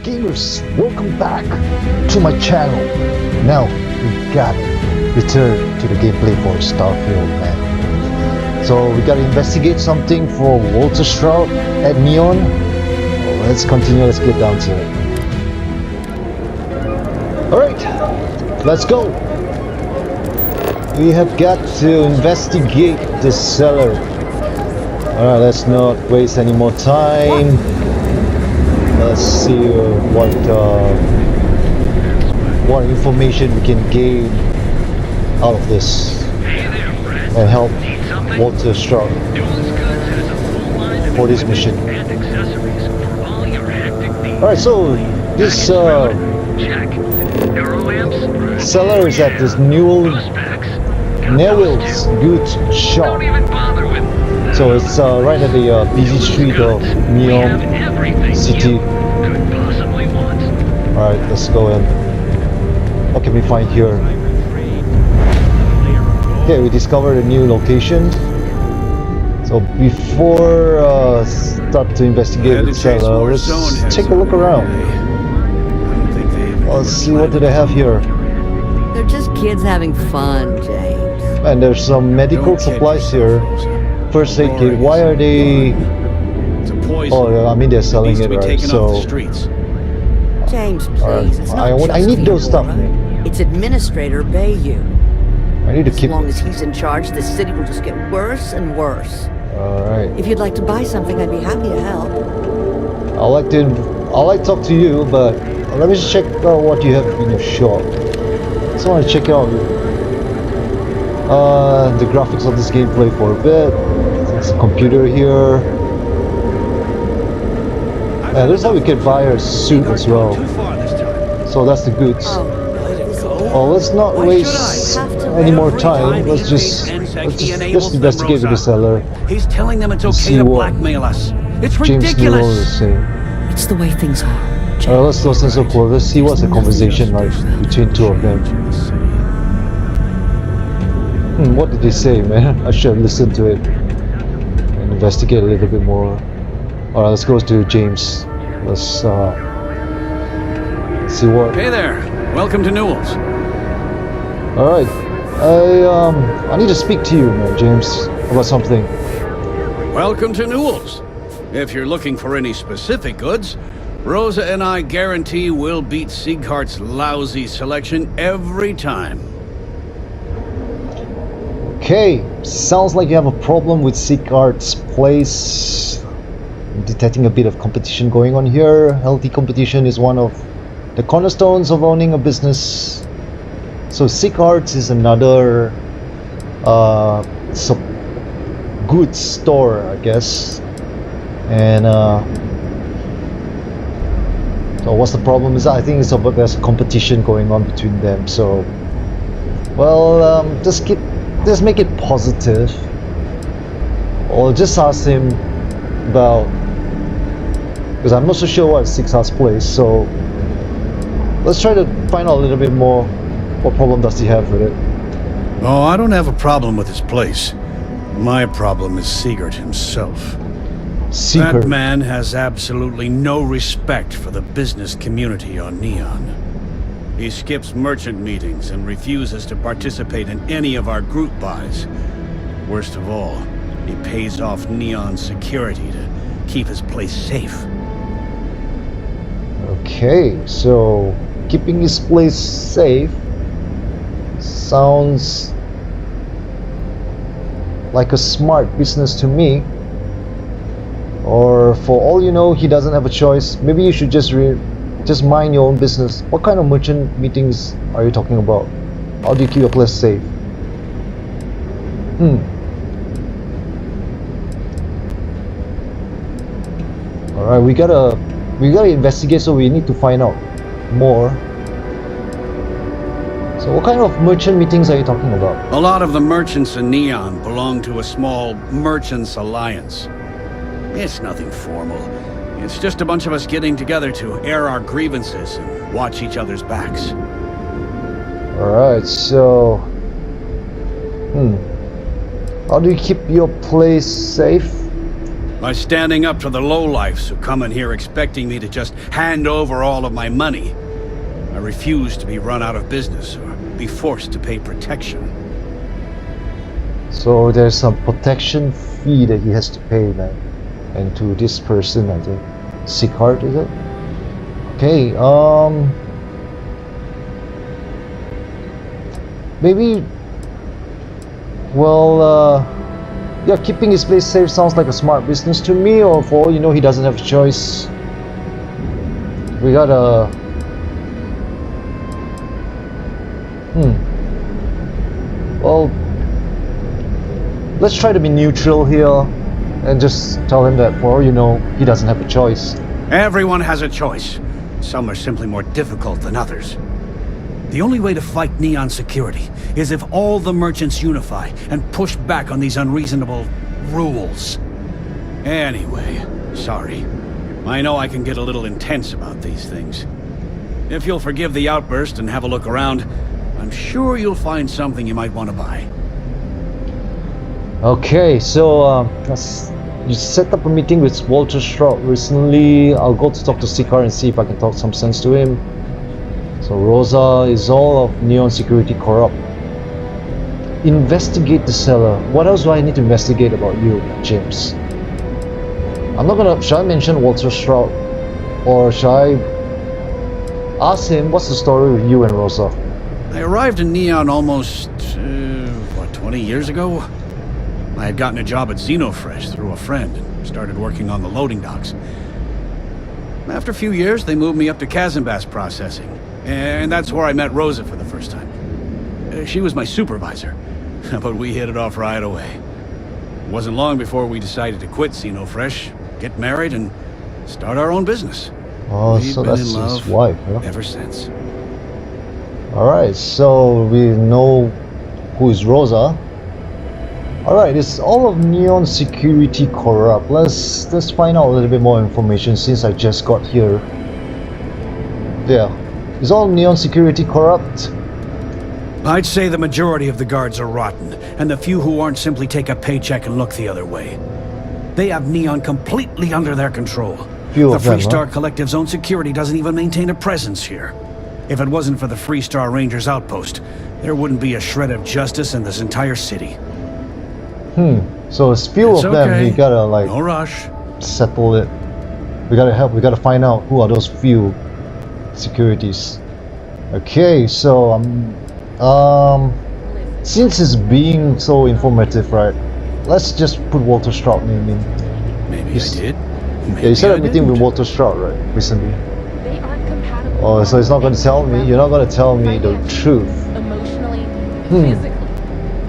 gamers, welcome back to my channel. Now we gotta return to the gameplay for Starfield, man. So we gotta investigate something for Walter Shroud at Neon. Oh, let's continue, let's get down to it. Alright, let's go. We have got to investigate the cellar. Alright, let's not waste any more time. Let's see what information we can gain out of this and help Walter Shroud for this mission. Alright, so this cellar is at this Newell's Goods Shop. So it's right at the busy street of Neon City. Alright, let's go in. What can we find here? Okay, we discovered a new location. So before start to investigate the cellar, let's take a look around. Let's see what do they have here. They're just kids having fun, James. And there's some medical supplies here. First aid kit. Why are they? Oh, I mean they're selling it, right? So. James, please. It's not I need those stuff, man. It's Administrator Bayou. I need to keep. As long as he's in charge, the city will just get worse and worse. All right. If you'd like to buy something, I'd be happy to help. I'd like to talk to you, but let me just check out what you have in your shop. Just want to check out the graphics of this gameplay for a bit. There's a computer here. And there's how we can buy a suit as well. So that's the goods. Well, let's not waste any more time. Let's just investigate the cellar. He's telling them it's okay to blackmail us. It's ridiculous. It's the way things are. Let's listen so close. Let's see what's the conversation like between two of them. What did they say, man? I should have listened to it and investigate a little bit more. Alright, let's go to James. Let's see what. Hey there. Welcome to Newell's. Alright. I need to speak to you, man, James, about something. Welcome to Newell's. If you're looking for any specific goods, Rosa and I guarantee we'll beat Sieghart's lousy selection every time. Okay, sounds like you have a problem with Sieghart's place. I'm detecting a bit of competition going on here. Healthy competition is one of the cornerstones of owning a business. So Sieghart's is another goods store, I guess. And so what's the problem is I think it's about there's a competition going on between them. So well, just make it positive, or just ask him about, because I'm not so sure what Sieghart's place. So let's try to find out a little bit more. What problem does he have with it? Oh, I don't have a problem with his place. My problem is Siegert himself. Siegert. That man has absolutely no respect for the business community on Neon. He skips merchant meetings and refuses to participate in any of our group buys. Worst of all, he pays off Neon's security to keep his place safe. Okay, so keeping his place safe sounds like a smart business to me. Or for all you know, he doesn't have a choice. Maybe you should just mind your own business. What kind of merchant meetings are you talking about? How do you keep your place safe? Alright, we gotta investigate, so we need to find out more. So what kind of merchant meetings are you talking about? A lot of the merchants in Neon belong to a small merchants alliance. It's nothing formal. It's just a bunch of us getting together to air our grievances and watch each other's backs. Alright, so how do you keep your place safe? By standing up to the lowlifes who come in here expecting me to just hand over all of my money. I refuse to be run out of business or be forced to pay protection. So there's some protection fee that he has to pay, man. And to this person, I think. Sicard, is it? Okay, maybe... Well, yeah, keeping his place safe sounds like a smart business to me, or for all you know, he doesn't have a choice. We gotta... Well, let's try to be neutral here and just tell him that, for all you know, he doesn't have a choice. Everyone has a choice. Some are simply more difficult than others. The only way to fight Neon security is if all the merchants unify and push back on these unreasonable rules. Anyway, sorry. I know I can get a little intense about these things. If you'll forgive the outburst and have a look around, I'm sure you'll find something you might want to buy. Okay, so you set up a meeting with Walter Stroud recently. I'll go to talk to Sicard and see if I can talk some sense to him. So Rosa is all of Neon Security corrupt. Investigate the seller. What else do I need to investigate about you, James? I'm not gonna... Should I mention Walter Stroud? Or should I ask him what's the story with you and Rosa? I arrived in Neon almost, 20 years ago? I had gotten a job at Xenofresh through a friend and started working on the loading docks. After a few years, they moved me up to Kazanbas processing, and that's where I met Rosa for the first time. She was my supervisor, but we hit it off right away. It wasn't long before we decided to quit Xenofresh, get married, and start our own business. Oh, We've so been that's in his love wife, huh? ever since. Alright, so we know who is Rosa. Alright, is all of Neon Security corrupt? Let's find out a little bit more information since I just got here. Yeah. Is all Neon Security corrupt? I'd say the majority of the guards are rotten, and the few who aren't simply take a paycheck and look the other way. They have Neon completely under their control. Few The of them, Freestar huh? Collective's own security doesn't even maintain a presence here. If it wasn't for the Freestar Rangers outpost, there wouldn't be a shred of justice in this entire city. So it's few It's of them, okay. we gotta like No rush. settle it. We gotta help, we gotta find out who are those few securities. Okay, so since it's being so informative, right? Let's just put Walter Stroud name in. Maybe Yes. I did. Yeah, you said a Maybe I meeting with didn't. Walter Stroud, right? Recently. They aren't compatible. Oh, so he's not gonna tell me? You're not gonna tell me the truth? Emotionally, physically,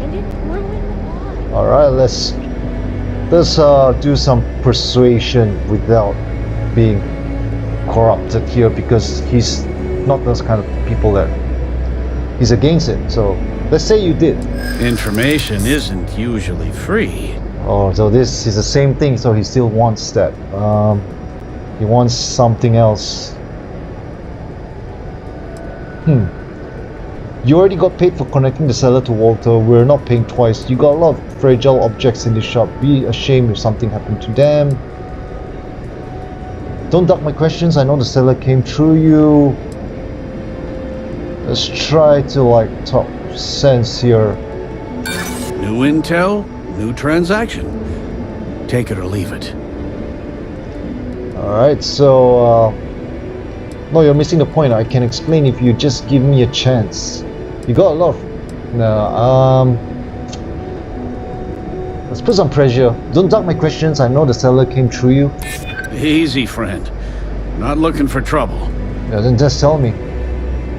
and it ruined all. Alright, let's do some persuasion without being corrupted here, because he's not those kind of people that he's against it. So let's say you did. Information isn't usually free. Oh, so this is the same thing, so he still wants that. He wants something else. You already got paid for connecting the seller to Walter. We're not paying twice. You got a lot of fragile objects in the shop. Be ashamed if something happened to them. Don't duck my questions. I know the seller came through you. Let's try to like talk sense here. New intel, new transaction. Take it or leave it. Alright, so no, you're missing the point. I can explain if you just give me a chance. You got a lot of... No, let's put some pressure. Don't duck my questions. I know the seller came through you. Easy, friend. Not looking for trouble. Yeah, then just tell me.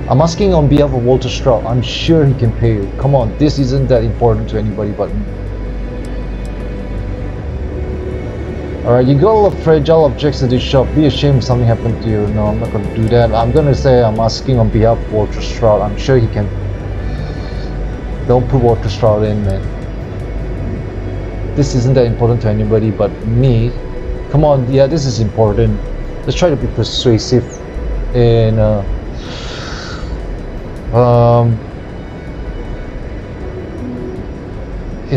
I'm asking on behalf of Walter Stroud. I'm sure he can pay you. Come on, this isn't that important to anybody but me. Alright, you got a lot of fragile objects in this shop. Be ashamed if something happened to you. No, I'm not gonna do that. I'm gonna say I'm asking on behalf of Walter Stroud. I'm sure he can. Don't put Walter Stroud in, man. This isn't that important to anybody but me. Come on, yeah, this is important. Let's try to be persuasive in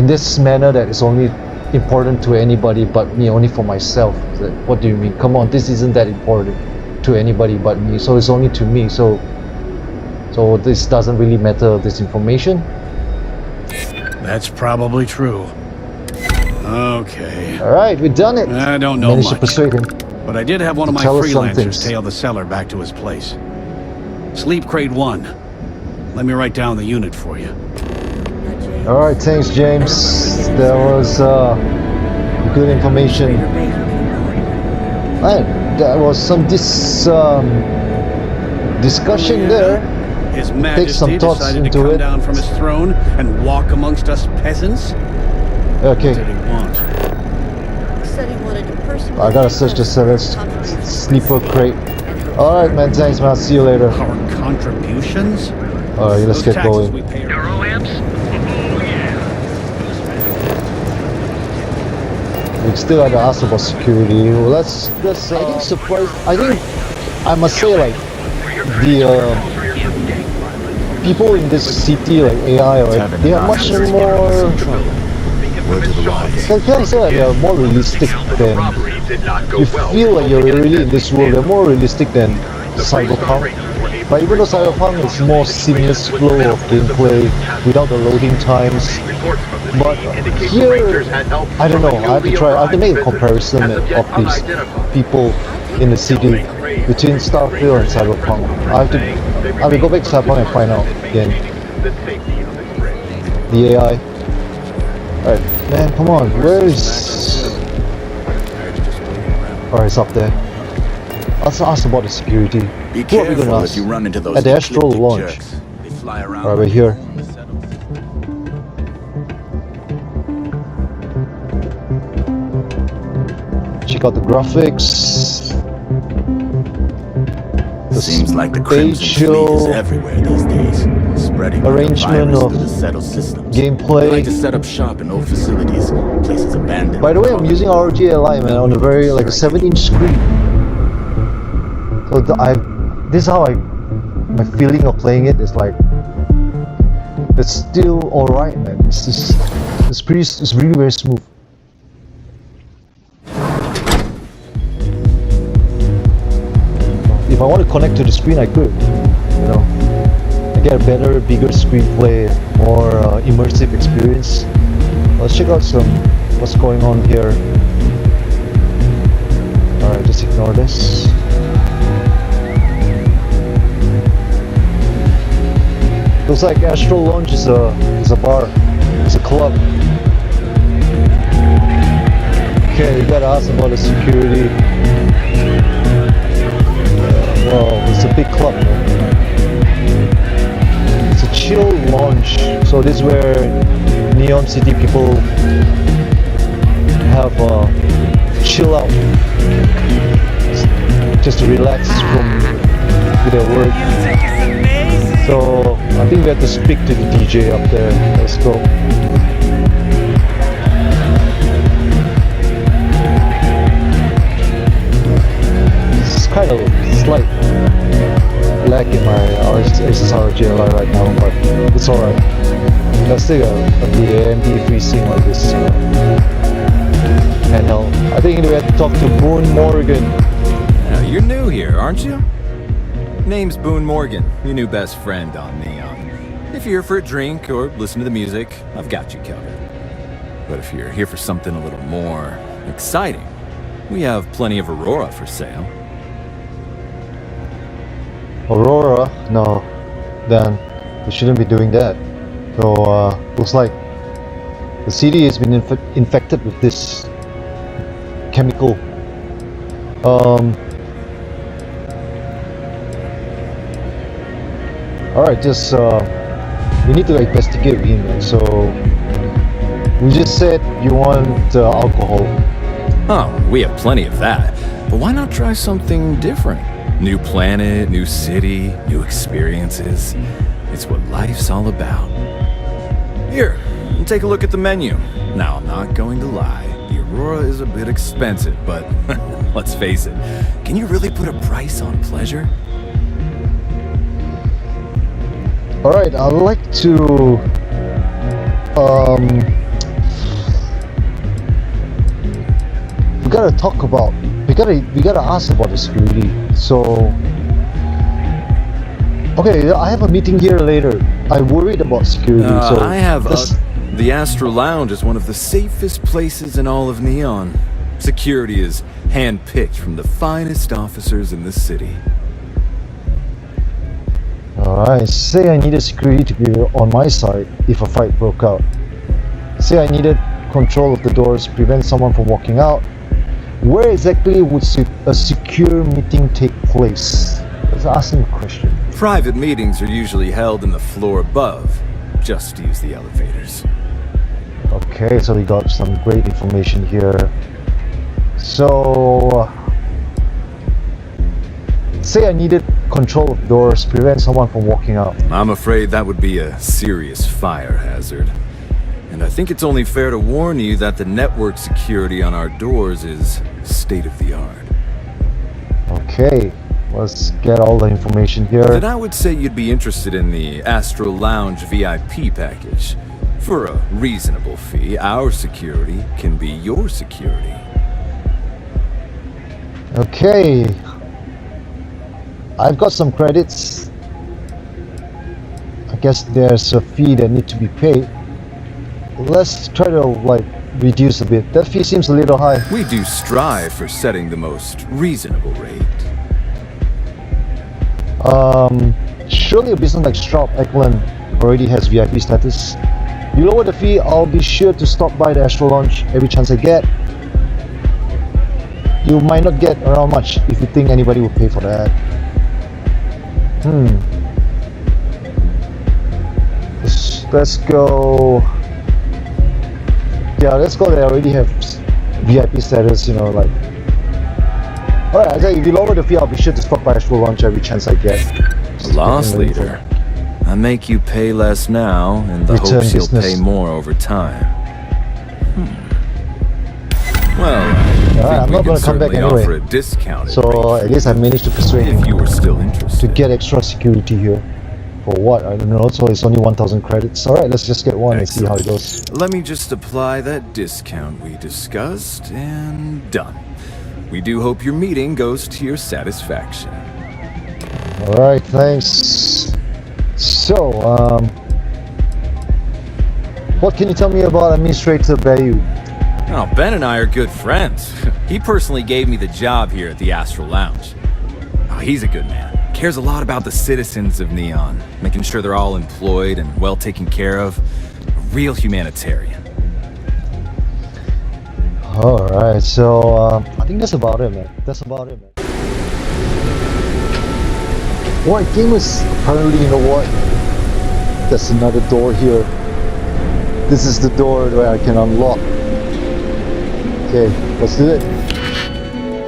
this manner that is only important to anybody but me, only for myself. What do you mean? Come on, this isn't that important to anybody but me, so it's only to me, so this doesn't really matter, this information. That's probably true. Okay. Alright, we've done it. I don't know Managed to much, persuade him. but I did have one of my Tell us some freelancers things. tail the seller back to his place. Sleep crate 1. Let me write down the unit for you. Alright, thanks James. That was good information. And there was some discussion there. His Take Majesty some thoughts decided to into come it. down from his throne and walk amongst us peasants? What did Okay, he want? Said he wanted to personally I gotta search the seller's sleeper crate. Alright man, thanks man, see you later. Our contributions? Alright, let's Those get taxes going. we pay are- We still gotta ask about security. Well, let's I think surprise. I think I must say like the people in this city, like AI, right? They are much more. Can I say like they are more realistic than? You feel like you're really in this world. They're more realistic than Cyberpunk. But even though Cyberpunk is more seamless flow of gameplay without the loading times, but here, I don't know, I have to make a comparison of these people in the city between Starfield and Cyberpunk. I have to go back to Cyberpunk and find out again. The AI. Alright, man, come on, where is... Alright, it's up there. Let's ask about the security. Be Who are we careful gonna ask? if you run into those At the Astral ecliptic launch. jerks. They fly around. Alright, we're here. Check out the graphics. The Seems like the Crimson Fleet is spatial everywhere these days, spreading like a arrangement virus of through the settled systems. They like gameplay. to set up shop in old facilities, places abandoned. By the way, I'm using ROG Li, man, on a very like a 7-inch screen. So this is how my feeling of playing it is like. It's still alright, man. It's really very smooth. If I want to connect to the screen, I could, you know. I get a better, bigger screenplay, more immersive experience. Let's check out what's going on here. Alright, just ignore this. Looks like Astral Lounge is a bar, it's a club. Okay, we gotta ask about the security. Well, it's a big club. It's a chill lounge. So this is where Neon City people have chill out, just to relax from their work. So I think we have to speak to the DJ up there. Let's go. It's kind of slight lag in my ASUS ROG Li right now, but it's alright. Let's take the AMD FreeSync like this handheld. I think we have to talk to Boone Morgan. Now, you're new here, aren't you? Name's Boone Morgan, your new best friend on Neon. If you're here for a drink or listen to the music, I've got you covered. But if you're here for something a little more exciting, we have plenty of Aurora for sale. Aurora? No, Dan, we shouldn't be doing that. So, looks like the city has been infected with this chemical. Alright, just we need to investigate him, man. So we just said you want alcohol. Oh, we have plenty of that. But why not try something different? New planet, new city, new experiences. It's what life's all about. Here, take a look at the menu. Now, I'm not going to lie. The Aurora is a bit expensive, but let's face it. Can you really put a price on pleasure? Alright, I'd like to gotta talk about, we gotta ask about the security. So, okay, I have a meeting here later. I'm worried about security. So I have the Astro Lounge is one of the safest places in all of Neon. Security is hand-picked from the finest officers in the city. Alright, say I needed security to be on my side if a fight broke out. Say I needed control of the doors, prevent someone from walking out. Where exactly would a secure meeting take place? Let's ask him a question. Private meetings are usually held in the floor above. Just use the elevators. Okay, so we got some great information here. So, say I needed control of doors, prevent someone from walking out. I'm afraid that would be a serious fire hazard. And I think it's only fair to warn you that the network security on our doors is state-of-the-art. Okay, let's get all the information here. Then I would say you'd be interested in the Astro Lounge VIP package. For a reasonable fee, our security can be your security. Okay, I've got some credits. I guess there's a fee that needs to be paid. Let's try to like reduce a bit. That fee seems a little high. We do strive for setting the most reasonable rate. Surely a business like Straub Eklund already has VIP status. You lower the fee, I'll be sure to stop by the Astro Lounge every chance I get. You might not get around much if you think anybody will pay for that. Let's go. Yeah, let's go. They already have VIP status, you know, like. Alright, I say if you lower the fee, I'll be sure to stop by Astro Lounge every chance I get. Loss leader. I make you pay less now, in the Return hopes you'll business. pay more over time. Well, Alright, I'm not gonna come back anyway. offer a discounted So rate at least I managed to persuade if him you were still interested. to get extra security here. For what? I don't know. So it's only 1,000 credits. Alright, let's just get one and see how it goes. Let me just apply that discount we discussed, and done. We do hope your meeting goes to your satisfaction. Alright, thanks. So, what can you tell me about Administrator Bayou? Oh, Ben and I are good friends. He personally gave me the job here at the Astro Lounge. Oh, he's a good man. Cares a lot about the citizens of Neon, making sure they're all employed and well taken care of. A real humanitarian. Alright, so I think that's about it, man. That's about it, man. Alright, gamers, apparently, you know what? There's another door here. This is the door where I can unlock. Okay, let's do it.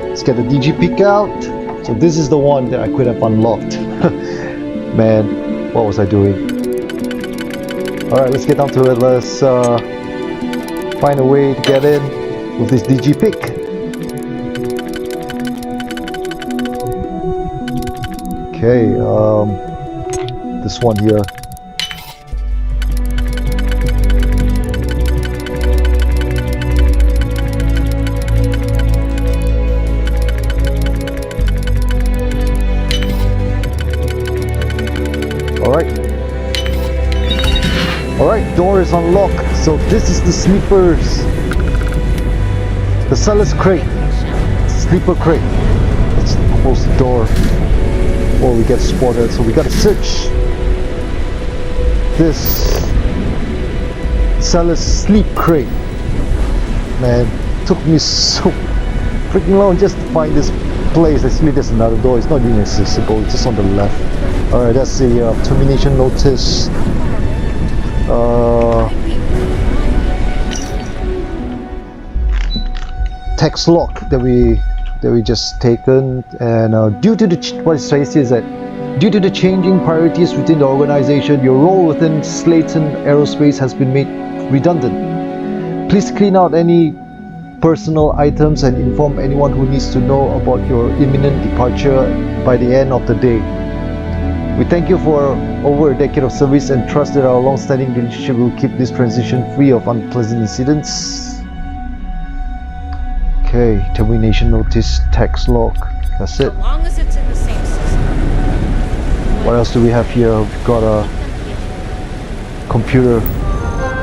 Let's get the DG pick out. So this is the one that I could have unlocked. Man, what was I doing? Alright, let's get down to it. Let's find a way to get in with this DG pick. Okay, this one here. Alright, door is unlocked. So this is the sleepers. The seller's crate. Sleeper crate. Let's close the door before we get spotted. So we gotta search this seller's sleep crate. Man, it took me so freaking long just to find this place. Actually, there's another door. It's not even accessible. It's just on the left. Alright, that's the termination notice. Text lock that we just taken, and due to the what it says is that due to the changing priorities within the organization, your role within Slayton Aerospace has been made redundant. Please clean out any personal items and inform anyone who needs to know about your imminent departure by the end of the day. We thank you for over a decade of service and trust that our long-standing relationship will keep this transition free of unpleasant incidents. Okay, termination notice, text log. That's it. As long as it's in the same system. What else do we have here? We've got a computer.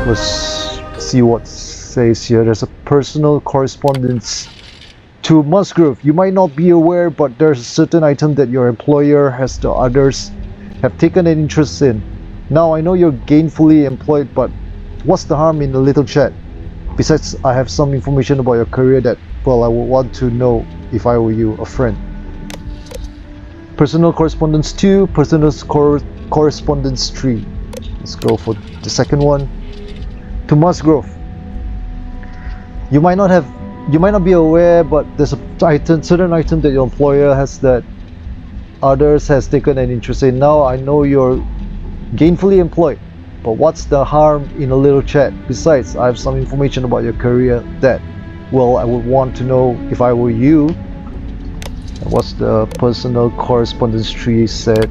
Let's see what it says here. There's a personal correspondence to Musgrove. You might not be aware, but there's a certain item that your employer has the others have taken an interest in. Now I know you're gainfully employed, but what's the harm in a little chat? Besides, I have some information about your career that, well, I would want to know if I were you, a friend. Personal correspondence 2, personal correspondence 3. Let's go for the second one. To Musgrove. You might not be aware, but there's a certain item that your employer has that others has taken an interest in. Now I know you're gainfully employed, but what's the harm in a little chat? Besides, I have some information about your career that, well, I would want to know if I were you. What's the personal correspondence tree said?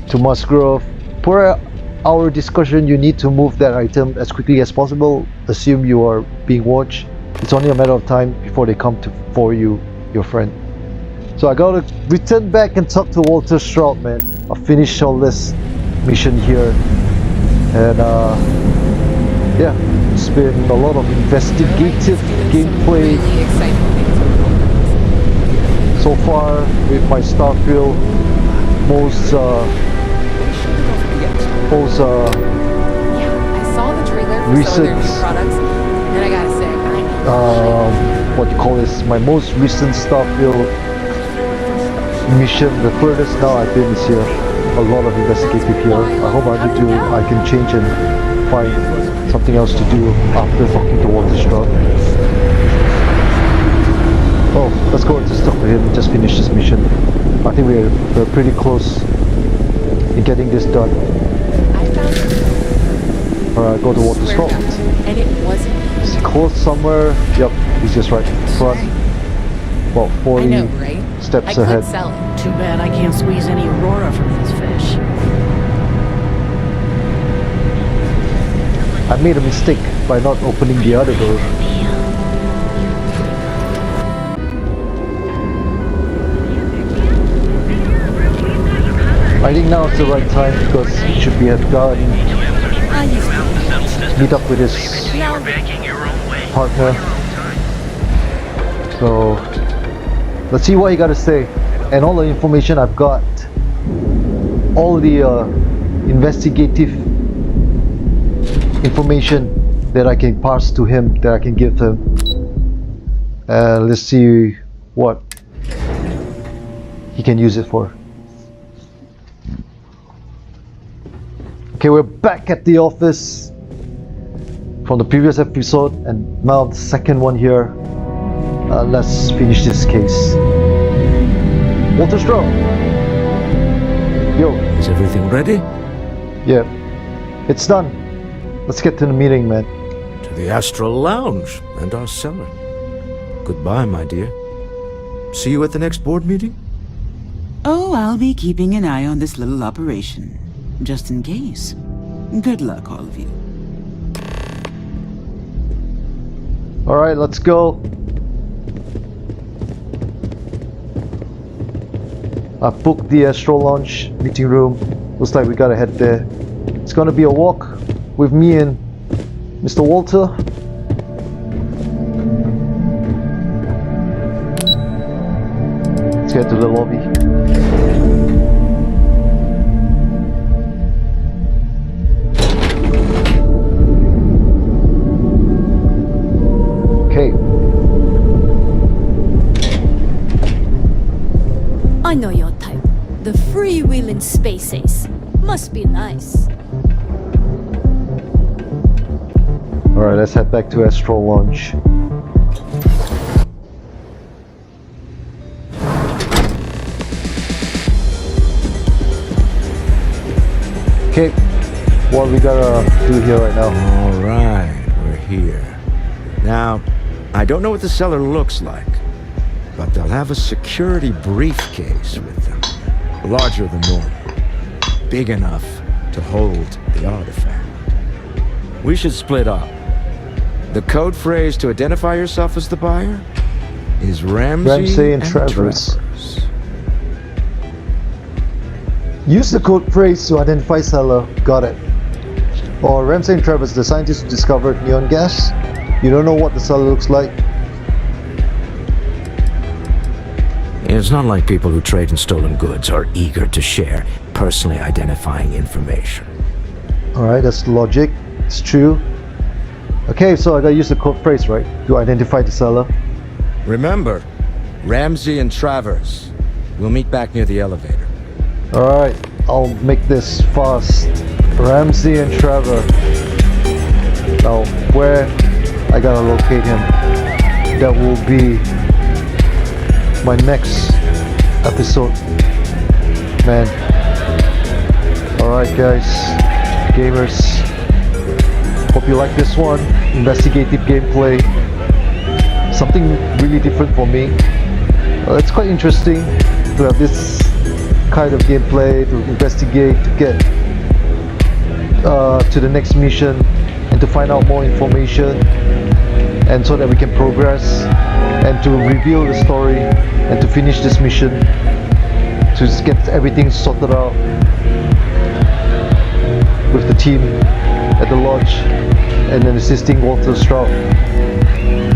To Musgrove. Per our discussion, you need to move that item as quickly as possible. Assume you are being watched. It's only a matter of time before they come for you, your friend. So I gotta return back and talk to Walter Stroud, man. I'll finish all this mission here. And yeah, it's been a lot of investigative gameplay Really exciting things. so far with my Starfield. Most Yeah, I saw the trailer for some of their recent new products, and I gotta say, I what you call this, my most recent Starfield mission, the furthest now I've been is here. A lot of investigative here. I hope I can change and find something else to do after talking to Walter Stroud. Oh, let's go and just talk to him and just finish this mission. I think we're pretty close in getting this done. found it. Alright, go to Walter Swear Stroud. down. And it wasn't Is he even close somewhere? Yep, he's just right in front. About 40 I know, right? steps I ahead. could sell it. Too bad I can't squeeze any Aurora from these fish. I made a mistake by not opening the other door. I think now is the right time because he should be at guard. Meet up with his partner. So let's see what he got to say. And all the information I've got, all the investigative information that I can pass to him, that I can give him. Let's see what he can use it for. Okay, we're back at the office from the previous episode, and now the second one here. Let's finish this case. Walter Stroud. Yo. Is everything ready? Yeah. It's done. Let's get to the meeting, man. To the Astral Lounge and our cellar. Goodbye, my dear. See you at the next board meeting? Oh, I'll be keeping an eye on this little operation, just in case. Good luck, all of you. Alright, let's go. I booked the Astral Lounge meeting room. Looks like we gotta head there. It's gonna be a walk with me and Mr. Walter. Let's get to the lobby. Okay. I know your type. The freewheeling space ace. Must be nice. Alright, let's head back to Astral Launch. Okay, what we gotta do here right now? All right, we're here. Now, I don't know what the cellar looks like, but they'll have a security briefcase with them. Larger than normal. Big enough to hold the artifact. We should split up. The code phrase to identify yourself as the buyer? is Ramsey, Ramsey and Travers. Use the code phrase to identify seller. Got it. Or Ramsey and Travers, the scientists who discovered neon gas. You don't know what the seller looks like. It's not like people who trade in stolen goods are eager to share personally identifying information. Alright, that's logic. It's true. Okay, so I gotta use the code phrase, right? To identify the seller. Remember, Ramsey and Travers. We'll meet back near the elevator. Alright, I'll make this fast. Ramsey and Trevor. Now, where I gotta locate him? That will be my next episode. Man. Alright guys, gamers. Hope you like this one. Investigative gameplay. Something really different for me. It's quite interesting to have this kind of gameplay, to investigate, to get to the next mission and to find out more information, and so that we can progress and to reveal the story and to finish this mission, to just get everything sorted out with the team at the lodge and then assisting Walter Stroud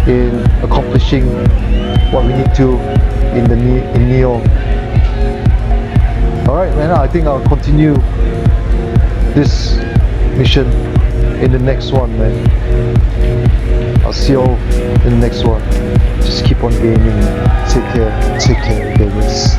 in accomplishing what we need to in Neon. Alright man, I think I'll continue this mission in the next one, man. I'll see you all in the next one. Just keep on gaming. Take care, gamers.